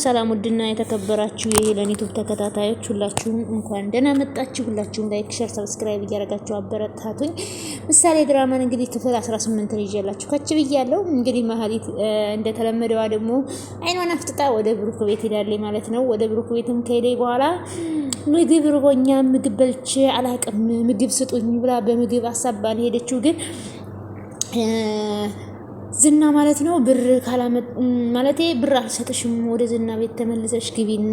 ሰላም ውድና የተከበራችሁ የሄለን ዩቲዩብ ተከታታዮች ሁላችሁም እንኳን ደህና መጣችሁ። ሁላችሁም ላይክ፣ ሼር፣ ሰብስክራይብ እያደረጋችሁ አበረታቱኝ። ምሳሌ ድራማን እንግዲህ ክፍል 18 ይዤላችሁ ከች ብያለሁ። እንግዲህ መሀሊት እንደተለመደዋ ደግሞ አይኗን አፍጥጣ ወደ ብሩክ ቤት ሄዳለች ማለት ነው። ወደ ብሩክ ቤትም ከሄደች በኋላ ምግብ ርቦኛ፣ ምግብ በልቼ አላቅም፣ ምግብ ስጡኝ ብላ በምግብ አሳባን ሄደችው። ግን ዝና ማለት ነው ብር ካላመጥ ማለቴ ብር አልሰጥሽም፣ ወደ ዝና ቤት ተመልሰሽ ግቢን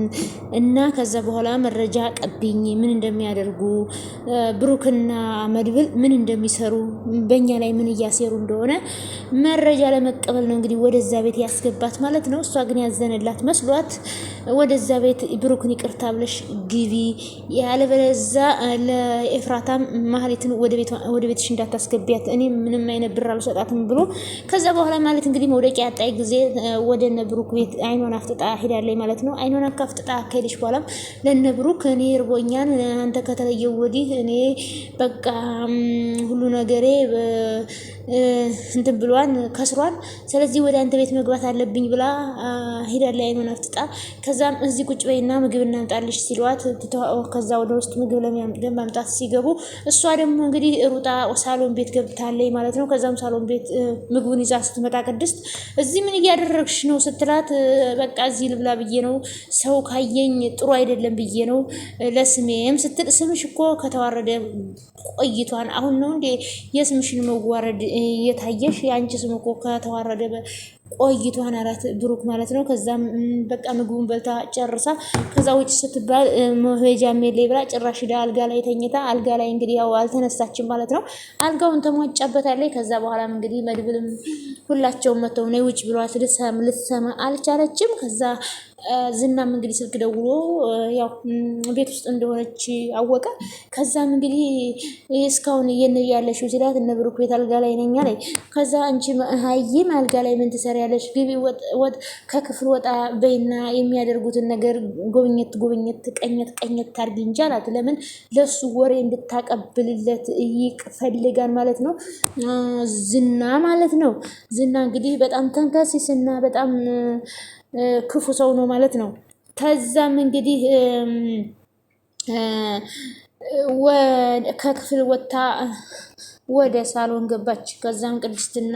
እና ከዛ በኋላ መረጃ ቀብኝ፣ ምን እንደሚያደርጉ ብሩክና መድብል ምን እንደሚሰሩ በእኛ ላይ ምን እያሴሩ እንደሆነ መረጃ ለመቀበል ነው እንግዲህ ወደዛ ቤት ያስገባት ማለት ነው። እሷ ግን ያዘነላት መስሏት ወደዛ ቤት ብሩክን ይቅርታ ብለሽ ግቢ፣ ያለበለዛ ለኤፍራታም ማህሌትን ወደ ቤትሽ እንዳታስገቢያት፣ እኔ ምንም አይነት ብር አልሰጣትም ብሎ ከዛ በኋላ ማለት እንግዲህ መውደቂያ ያጣይ ጊዜ ወደ ነብሩክ ቤት አይኗን አፍጥጣ ሄዳለች ማለት ነው። አይኗን አፍጥጣ ከሄደች በኋላ ለነብሩክ እኔ እርቦኛል፣ አንተ ከተለየው ወዲህ እኔ በቃ ሁሉ ነገሬ እንትን ብሏን ከስሯን፣ ስለዚህ ወደ አንተ ቤት መግባት አለብኝ ብላ ሄዳለች አይኗን አፍጥጣ። ከዛም እዚህ ቁጭ በይና ምግብ እናምጣልሽ ሲሏት ከዛ ወደ ውስጥ ምግብ ለማምጣት ሲገቡ እሷ ደግሞ እንግዲህ ሩጣ ሳሎን ቤት ገብታለች ማለት ነው። ከዛም ሳሎን ቤት ምግቡን ይዛ ስትመጣ ቅድስት እዚህ ምን እያደረግሽ ነው ስትላት፣ በቃ እዚህ ልብላ ብዬ ነው፣ ሰው ካየኝ ጥሩ አይደለም ብዬ ነው ለስሜም ስትል፣ ስምሽ እኮ ከተዋረደ ቆይቷን፣ አሁን ነው እንዴ የስምሽን መዋረድ እየታየሽ? የአንቺ ስም እኮ ከተዋረደ ቆይቷን አላት ብሩክ ማለት ነው። ከዛም በቃ ምግቡን በልታ ጨርሳ ከዛ ውጭ ስትባል መሄጃ ሜሌ ብላ ጭራሽ ዳ አልጋ ላይ ተኝታ፣ አልጋ ላይ እንግዲህ ያው አልተነሳችም ማለት ነው። አልጋውን ተሟጫበታለች። ከዛ በኋላም እንግዲህ መድብልም ሁላቸውም መተው ነው ውጭ ብሏት ልትሰማ አልቻለችም። ከዛ ዝናም እንግዲህ ስልክ ደውሎ ያው ቤት ውስጥ እንደሆነች አወቀ። ከዛም እንግዲህ እስካሁን ያለሽው ሲላት እነ ብሩክ ቤት አልጋ ላይ ነኝ አለኝ። ከዛ አንቺ ሀይም አልጋ ላይ ምን ትሰሪያለሽ? ግቢ ወጥ ከክፍል ወጣ በይና የሚያደርጉትን ነገር ጎብኘት ቀኘት ታርጊ እንጂ አላት። ለምን ለሱ ወሬ እንድታቀብልለት ይፈልጋል ማለት ነው ዝና ማለት ነው። ዝና እንግዲህ በጣም ተንከሲስና በጣም ክፉ ሰው ነው ማለት ነው። ከዛም እንግዲህ ከክፍል ወጥታ ወደ ሳሎን ገባች። ከዛም ቅድስትና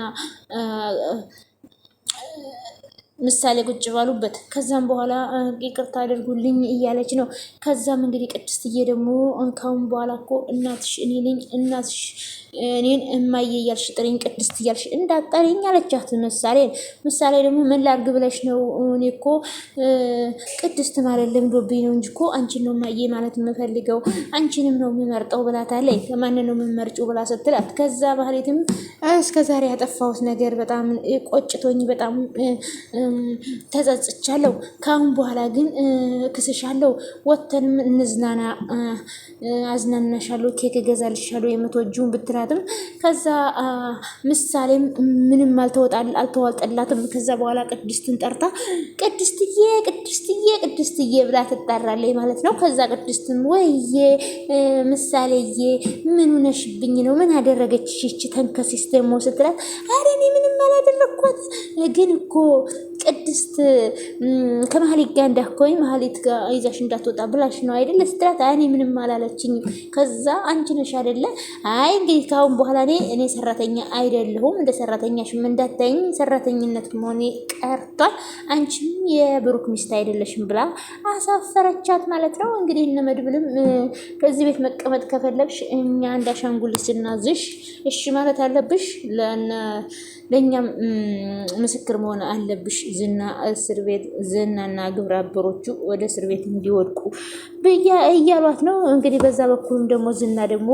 ምሳሌ ቁጭ ባሉበት ከዛም በኋላ ይቅርታ አድርጉልኝ እያለች ነው። ከዛም እንግዲህ ቅድስትዬ ደግሞ ካሁን በኋላ እኮ እናትሽ እኔ ነኝ፣ እናትሽ እኔን እማዬ እያልሽ ጥሪኝ፣ ቅድስት እያልሽ እንዳጠሪኝ አለቻት ምሳሌ ደግሞ ምን ላድርግ ብለሽ ነው? እኔ እኮ ቅድስት ማለት ለምዶብኝ ነው እንጂ እኮ አንቺን ነው እማዬ ማለት የምፈልገው፣ አንቺንም ነው የምመርጠው ብላታለች። ከማንን ነው የምመርጪው ብላ ስትላት፣ ከዛ ባህሌትም እስከዛሬ ያጠፋሁት ነገር በጣም ቆጭቶኝ በጣም ተጸጽቻለሁ። ካሁን በኋላ ግን ክስሻለሁ፣ ወተንም እንዝናና፣ አዝናናሻለሁ፣ ኬክ እገዛልሻለሁ የምትወጂውን ብትላትም ከዛ ምሳሌም ምንም አልተዋጠላትም። ከዛ በኋላ ቅድስትን ጠርታ ቅድስትዬ ብላ ትጣራለች ማለት ነው። ከዛ ቅድስትን ወይዬ ምሳሌዬ ምን ሆነሽብኝ ነው? ምን አደረገችሽ ይቺ ተንከሲስ ደግሞ ስትላት፣ ኧረ እኔ ምንም አላደረግኳት፣ ግን እኮ ቅድስት ከመሀሊት ጋር እንዳትኮኝ መሀሊት ጋር ይዛሽ እንዳትወጣ ብላሽ ነው አይደለ ስትላት፣ እኔ ምንም አላለችኝ። ከዛ አንቺ ነሽ አይደለ? አይ እንግዲህ ካሁን በኋላ እኔ ሰራተኛ አይደለሁም፣ እንደ ሰራተኛሽም እንዳታይኝ፣ ሰራተኝነት መሆኔ ቀርቷል፣ አንቺም የብሩክ ሚስት አይደለሽም ብላ አሳፈረቻት ማለት ነው። እንግዲህ እነ መድብልም ከዚህ ቤት መቀመጥ ከፈለግሽ እኛ እንዳሻንጉሊት ስናዝሽ እሺ ማለት አለብሽ፣ ለእኛም ምስክር መሆን አለብሽ። ዝናና ግብረ አበሮቹ ወደ እስር ቤት እንዲወድቁ እያሏት ነው። እንግዲህ በዛ በኩልም ደግሞ ዝና ደግሞ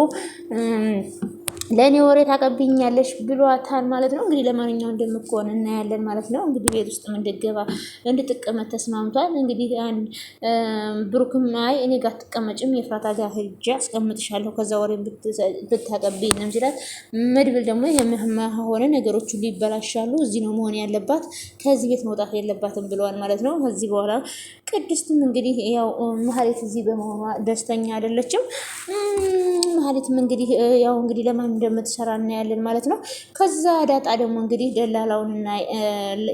ለእኔ ወሬ ታቀብኛለሽ ብሏታል ማለት ነው። እንግዲህ ለማንኛውም እንደምትሆን እናያለን ማለት ነው። እንግዲህ ቤት ውስጥ እንድትቀመጥ ተስማምቷል። እንግዲህ ብሩክም አይ እኔ ጋር ትቀመጭም የፍራታ ጋር ሂጅ አስቀምጥሻለሁ ከዛ ወሬ ብታቀብኝ ነው ሲላት፣ መድብል ደግሞ ሆነ ነገሮቹ ሊበላሻሉ፣ እዚህ ነው መሆን ያለባት፣ ከዚህ ቤት መውጣት የለባትም ብለዋል ማለት ነው። ከዚህ በኋላ ቅድስትም እንግዲህ ያው መሀሌት እዚህ በመሆኗ ደስተኛ አይደለችም። መሀሌትም እንግዲህ ያው እንግዲህ ለማን እንደምትሰራ እናያለን ማለት ነው። ከዛ ዳጣ ደግሞ እንግዲህ ደላላውንና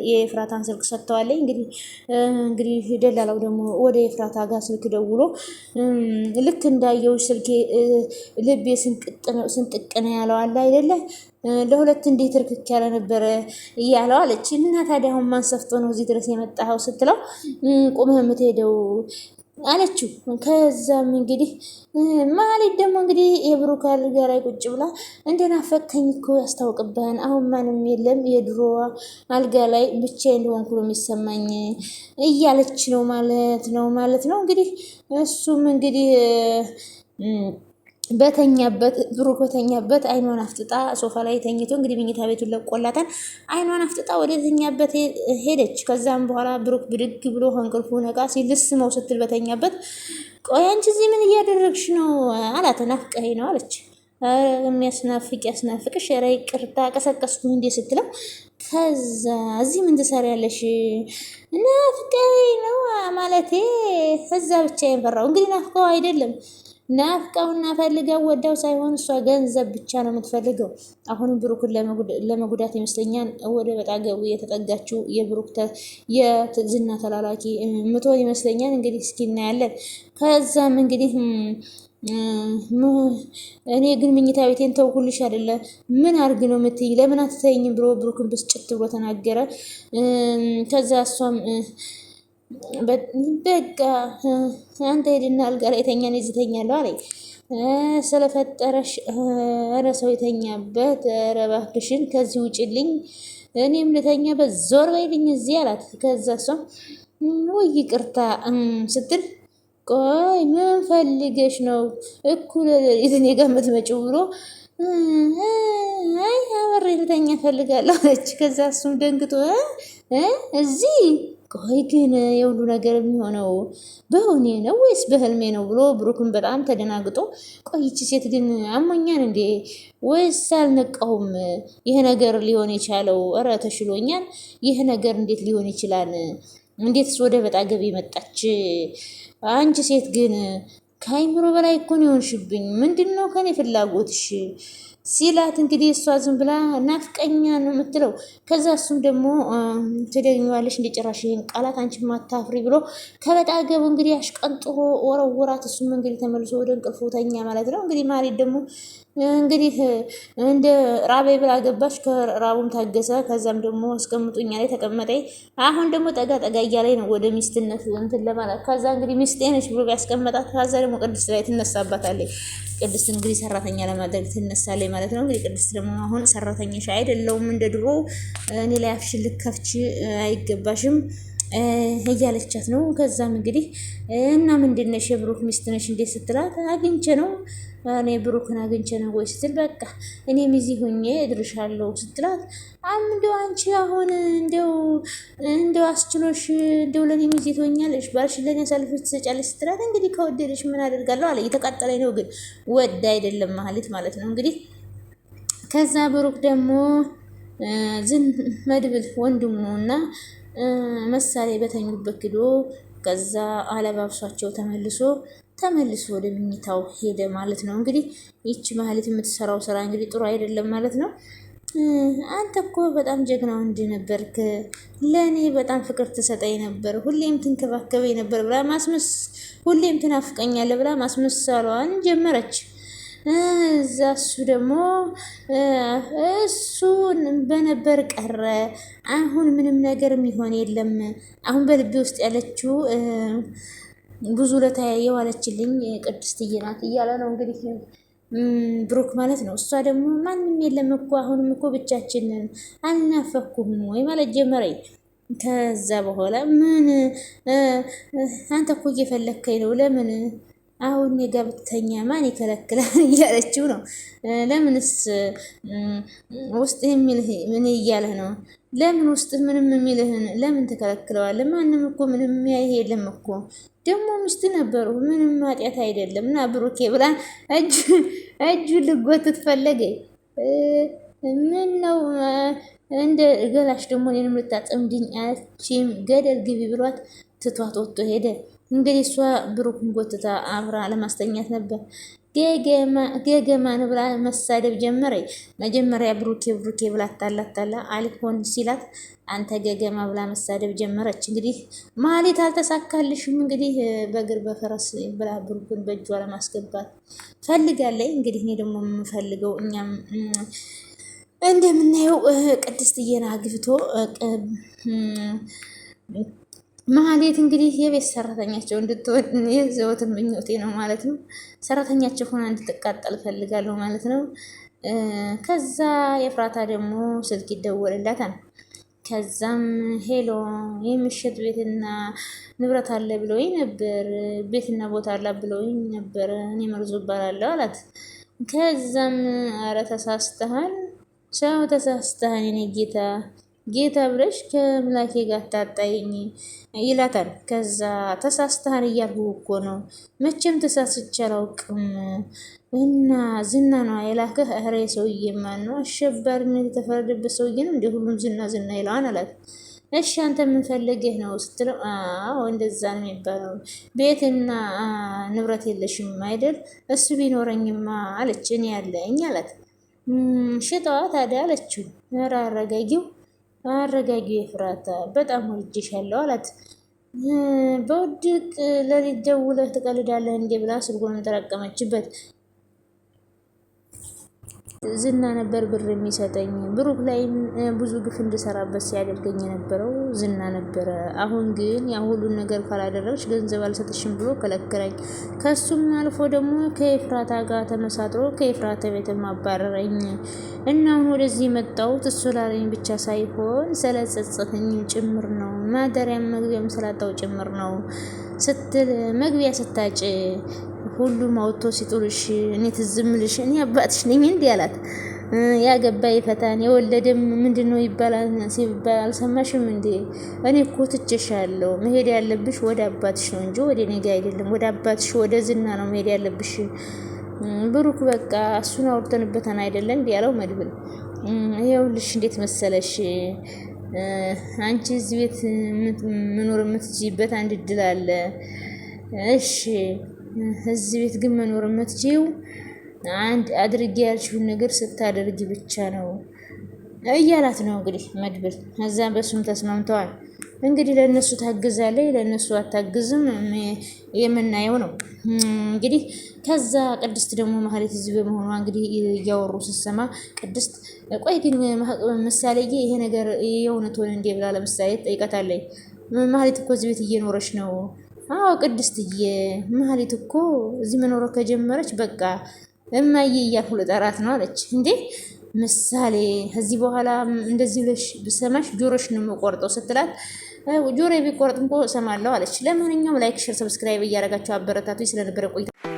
የኤፍራታን ስልክ ሰጥተዋለኝ። እንግዲህ ደላላው ደግሞ ወደ ኤፍራታ ጋር ስልክ ደውሎ ልክ እንዳየው ስልኬ ልቤ ስንጥቅ ነው ያለው አለ አይደለ ለሁለት እንዴት ርክክ ያለ ነበረ እያለው አለች። እና ታዲያ አሁን ማን ሰፍቶ ነው እዚህ ድረስ የመጣኸው ስትለው ቁመህ የምትሄደው አለችው። ከዛም እንግዲህ ማለት ደግሞ እንግዲህ የብሩክ አልጋ ላይ ቁጭ ብላ እንደናፈቀኝ እኮ ያስታውቅብሃል። አሁን ማንም የለም የድሮ አልጋ ላይ ብቻዬን እንደሆንኩ ነው የሚሰማኝ እያለች ነው ማለት ነው። እንግዲህ እሱም እንግዲህ ብሩክ በተኛበት አይኗን አፍጥጣ ሶፋ ላይ ተኝቶ እንግዲህ መኝታ ቤቱን ለቆላታል። አይኗን አፍጥጣ ወደ ተኛበት ሄደች። ከዛም በኋላ ብሩክ ብድግ ብሎ እንቅልፉ ነቃ ሲል ልስመው ስትል በተኛበት ቆይ አንቺ እዚህ ምን እያደረግሽ ነው አላት። ናፍቀኸኝ ነው አለች። ያስናፍቅሽ ኧረ ይቅርታ ቀሰቀስኩኝ እንዴ ስትለው ከዛ እዚህ ምን ትሰሪያለሽ? ናፍቀኸኝ ነው ማለቴ እዛ ብቻዬን ፈራሁ። እንግዲህ ናፍቀው አይደለም ናፍቀውና ፈልገው ወደው ሳይሆን እሷ ገንዘብ ብቻ ነው የምትፈልገው። አሁንም ብሩክን ለመጉዳት ይመስለኛል ወደ በጣገቡ የተጠጋችው የብሩክ የዝና ተላላኪ ምትሆን ይመስለኛል። እንግዲህ እስኪ እናያለን። ከዛም እንግዲህ እኔ ግን መኝታ ቤቴን ተውኩልሽ አይደለ ምን አርግ ነው የምትይኝ? ለምን አትተይኝም? ብሎ ብሩክን ብስጭት ብሎ ተናገረ። ከዛ እሷም በቃ አንተ ሄድና አልጋ ላይ ተኛ፣ እኔ እዚህ እተኛለሁ አለኝ። ስለፈጠረሽ ኧረ ሰው የተኛበት ኧረ እባክሽን ከዚህ ውጭልኝ፣ እኔም ልተኛበት ዞር በይልኝ እዚህ አላት። ከዛ እሷም ወይ ይቅርታ ስትል ቆይ ምን ፈልገሽ ነው እኩለ ሌሊት እኔ ጋር የምትመጪው? ብሎ አይ አብሬ ልተኛ ፈልጋለሁ አለች። ከዛ እሱም ደንግጦ እዚህ ቆይ ግን የሁሉ ነገር የሚሆነው በእውኔ ነው ወይስ በህልሜ ነው ብሎ ብሩክን በጣም ተደናግጦ ቆይቺ ሴት ግን አሞኛን እንዴ ወይስ አልነቃሁም? ይሄ ነገር ሊሆን የቻለው ኧረ ተሽሎኛል። ይሄ ነገር እንዴት ሊሆን ይችላል? እንዴትስ ወደ በጣ ገቢ መጣች? አንቺ ሴት ግን ከአይምሮ በላይ እኮ ነው የሆንሽብኝ። ምንድን ነው ከኔ ፍላጎትሽ ሲላት እንግዲህ እሷ ዝም ብላ ናፍቀኛ ነው የምትለው። ከዛ እሱም ደግሞ ትደግሚዋለሽ እንደ ጭራሽ ይሄን ቃላት አንቺ ማታፍሪ ብሎ ከበጣገቡ እንግዲህ አሽቀንጥሮ ወረወራት። እሱም እንግዲህ ተመልሶ ወደ እንቅልፉ ተኛ ማለት ነው። እንግዲህ ማሬት ደግሞ እንግዲህ እንደ ራቤ ብላ ገባች። ከራቡም ታገሰ። ከዛም ደግሞ አስቀምጡኛ ላይ ተቀመጠ። አሁን ደግሞ ጠጋ እያላይ ነው ወደ ሚስትነት እንትን ለማለት። ከዛ እንግዲህ ሚስቴ ነች ብሎ ያስቀመጣት። ከዛ ደግሞ ቅድስት ላይ ትነሳባታለች። ቅድስት እንግዲህ ሰራተኛ ለማድረግ ትነሳለች ማለት ነው። እንግዲህ ቅድስት ደግሞ አሁን ሰራተኛሽ አይደለሁም እንደ ድሮ እኔ ላይ አፍሽን ልከፍች አይገባሽም እያለቻት ነው። ከዛም እንግዲህ እና ምንድነሽ የብሩክ ሚስት ነሽ እንዴት ስትላት አግኝቼ ነው እኔ ብሩክን አግኝቼ ነው ወይ ስትል በቃ እኔ ሚዜ ሆኜ እድርሻለሁ ስትላት እንደው አንቺ አሁን እንደው አስችሎሽ እንደው ለኔ ሚዜ ትሆኛለሽ ባልሽ ለኔ አሳልፈሽ ትሰጫለሽ ስትላት እንግዲህ ከወደደሽ ምን አደርጋለሁ አለ። እየተቃጠለኝ ነው ግን ወደ አይደለም ማለት ነው እንግዲህ። ከዛ ብሩክ ደግሞ መድብል ወንድሙ እና መሳሌ በተኙበት ክዶ ከዛ አለባብሷቸው ተመልሶ ወደ ምኝታው ሄደ ማለት ነው። እንግዲህ ይቺ ማለት የምትሰራው ስራ እንግዲህ ጥሩ አይደለም ማለት ነው። አንተ እኮ በጣም ጀግና ወንድ ነበርክ፣ ለእኔ በጣም ፍቅር ትሰጠኝ ነበር፣ ሁሌም ትንከባከበኝ ነበር ብላ ሁሌም ትናፍቀኛለህ ብላ ማስመሰሏን ጀመረች። እዛ እሱ ደግሞ እሱን በነበር ቀረ። አሁን ምንም ነገር የሚሆን የለም። አሁን በልቤ ውስጥ ያለችው ብዙ ለታ የዋለችልኝ ቅድስትዬ ናት እያለ ነው እንግዲህ ብሩክ ማለት ነው። እሷ ደግሞ ማንም የለም እኮ አሁንም እኮ ብቻችንን አልናፈኩም ወይ ማለት ጀመረኝ። ከዛ በኋላ ምን አንተ እኮ እየፈለግከኝ ነው ለምን አሁን የገብተኛ ማን ይከለክላል እያለችው ነው። ለምንስ ውስጥ የሚልህ ምን እያለህ ነው? ለምን ውስጥ ምንም የሚልህን ለምን ተከለክለዋለህ? ማንም እኮ ምንም ያይሄ የለም እኮ ደግሞ ሚስት ነበሩ ምንም ማጥያት አይደለም። እና ብሩኬ ብላ እጁ ልጎትት ፈለገ። ምን ነው እንደ ገላሽ ደግሞ እኔንም ልታጠምድኝ አችም ገደል ግቢ ብሏት ትቷት ወጥቶ ሄደ። እንግዲህ እሷ ብሩክን ጎትታ አብራ ለማስተኛት ነበር። ገገማን ብላ መሳደብ ጀመረ። መጀመሪያ ብሩኬ ብላ ታላ አልሆን ሲላት አንተ ገገማ ብላ መሳደብ ጀመረች። እንግዲህ ማህሌት አልተሳካልሽም። እንግዲህ በእግር በፈረስ ብላ ብሩክን በእጇ ለማስገባት ፈልጋለች። እንግዲህ እኔ ደግሞ የምፈልገው እኛም እንደምናየው ቅድስትዬን አግብቶ ማህሌት እንግዲህ የቤት ሰራተኛቸው እንድትሆን የዘወትር ምኞቴ ነው ማለት ነው። ሰራተኛቸው ሆና እንድትቃጠል ፈልጋለሁ ማለት ነው። ከዛ የፍራታ ደግሞ ስልክ ይደወልላታል። ከዛም ሄሎ የምሽት ቤትና ንብረት አለ ብለውኝ ነበር፣ ቤትና ቦታ አላ ብለውኝ ነበር፣ እኔ መርዞ እባላለሁ አላት። ከዛም አረ ተሳስተሃል፣ ሰው ተሳስተሃል፣ የኔ ጌታ ብለሽ ከምላኬ ጋር ታጣይኝ ይላታል። ከዛ ተሳስተሃል እያልሁ እኮ ነው፣ መቼም ተሳስቼ አላውቅም። እና ዝና ነው የላከህ? እህሬ ሰውዬ ማን ነው? አሸባሪነት የተፈረደበት ሰውዬ ነው እንደ ሁሉም ዝና ይለዋን አላት። እሺ አንተ ምን ፈልገህ ነው ስትለው፣ አዎ እንደዛ ነው የሚባለው። ቤትና ንብረት የለሽም አይደል? እሱ ቢኖረኝማ አለች። እኔ ያለኝ አላት። ሽጠዋ ታዲያ አለችው። ኧረ አረጋጊው ኤፍራታ በጣም ወድጄሻለሁ አላት። በውድቅ ለሊት ደውለህ ትቀልዳለህ እንዴ ብላ ስልኩን ተረቀመችበት። ዝና ነበር ብር የሚሰጠኝ፣ ብሩክ ላይም ብዙ ግፍ እንድሰራበት ሲያደርገኝ የነበረው ዝና ነበረ። አሁን ግን ያ ሁሉን ነገር ካላደረግሽ ገንዘብ አልሰጥሽም ብሎ ከለከለኝ። ከሱም አልፎ ደግሞ ከኤፍራታ ጋር ተመሳጥሮ ከኤፍራታ ቤት ማባረረኝ እና አሁን ወደዚህ መጣሁት እሱ ላለኝ ብቻ ሳይሆን ስለጸጸተኝም ጭምር ነው፣ ማደሪያም መግቢያም ስላጣው ጭምር ነው ስትል መግቢያ ስታጭ ሁሉም አውጥቶ ሲጥሉሽ እኔ ትዝምልሽ እኔ አባትሽ ነኝ እንዲህ አላት። ያገባ ይፈታን የወለደም ምንድነው ይባላል ሲባል አልሰማሽም እንዴ? እኔ እኮ ትቼሻለሁ። መሄድ ያለብሽ ወደ አባትሽ ነው እንጂ ወደ እኔ ጋ አይደለም። ወደ አባትሽ ወደ ዝና ነው መሄድ ያለብሽ። ብሩክ በቃ እሱን አውርተንበታን አይደለም እንዲህ ያለው መድብል። ይኸውልሽ እንዴት መሰለሽ አንቺ እዚህ ቤት መኖር የምትችይበት አንድ እድል አለ። እሺ እዚህ ቤት ግን መኖር የምትችይው አንድ አድርጌ ያልሽውን ነገር ስታደርጊ ብቻ ነው እያላት ነው እንግዲህ መድብል። እዛ በሱም ተስማምተዋል። እንግዲህ ለእነሱ ታግዛለች፣ ለእነሱ አታግዝም የምናየው ነው እንግዲህ። ከዛ ቅድስት ደግሞ ማህሌት እዚህ በመሆኗ እንግዲህ እያወሩ ስትሰማ ቅድስት ቆይ ግን ምሳሌ ይሄ ነገር የእውነት ሆነ እንዴ ብላ ለምሳሌ ጠይቃታለች። ማህሌት እኮ እዚህ ቤት እየኖረች ነው። አዎ ቅድስትዬ ማህሌት እኮ እዚህ መኖር ከጀመረች በቃ እማዬ እያልኩ ልጠራት ነው አለች። እንዴ ምሳሌ እዚህ በኋላ እንደዚህ ብለሽ ብሰማሽ ጆሮሽ ነው የምቆርጠው ስትላት፣ ጆሮ ቢቆርጥ እንኳ እሰማለሁ አለች። ለማንኛውም ላይክ፣ ሼር፣ ሰብስክራይብ እያደረጋችሁ አበረታቱ። ስለነበረ ቆይታ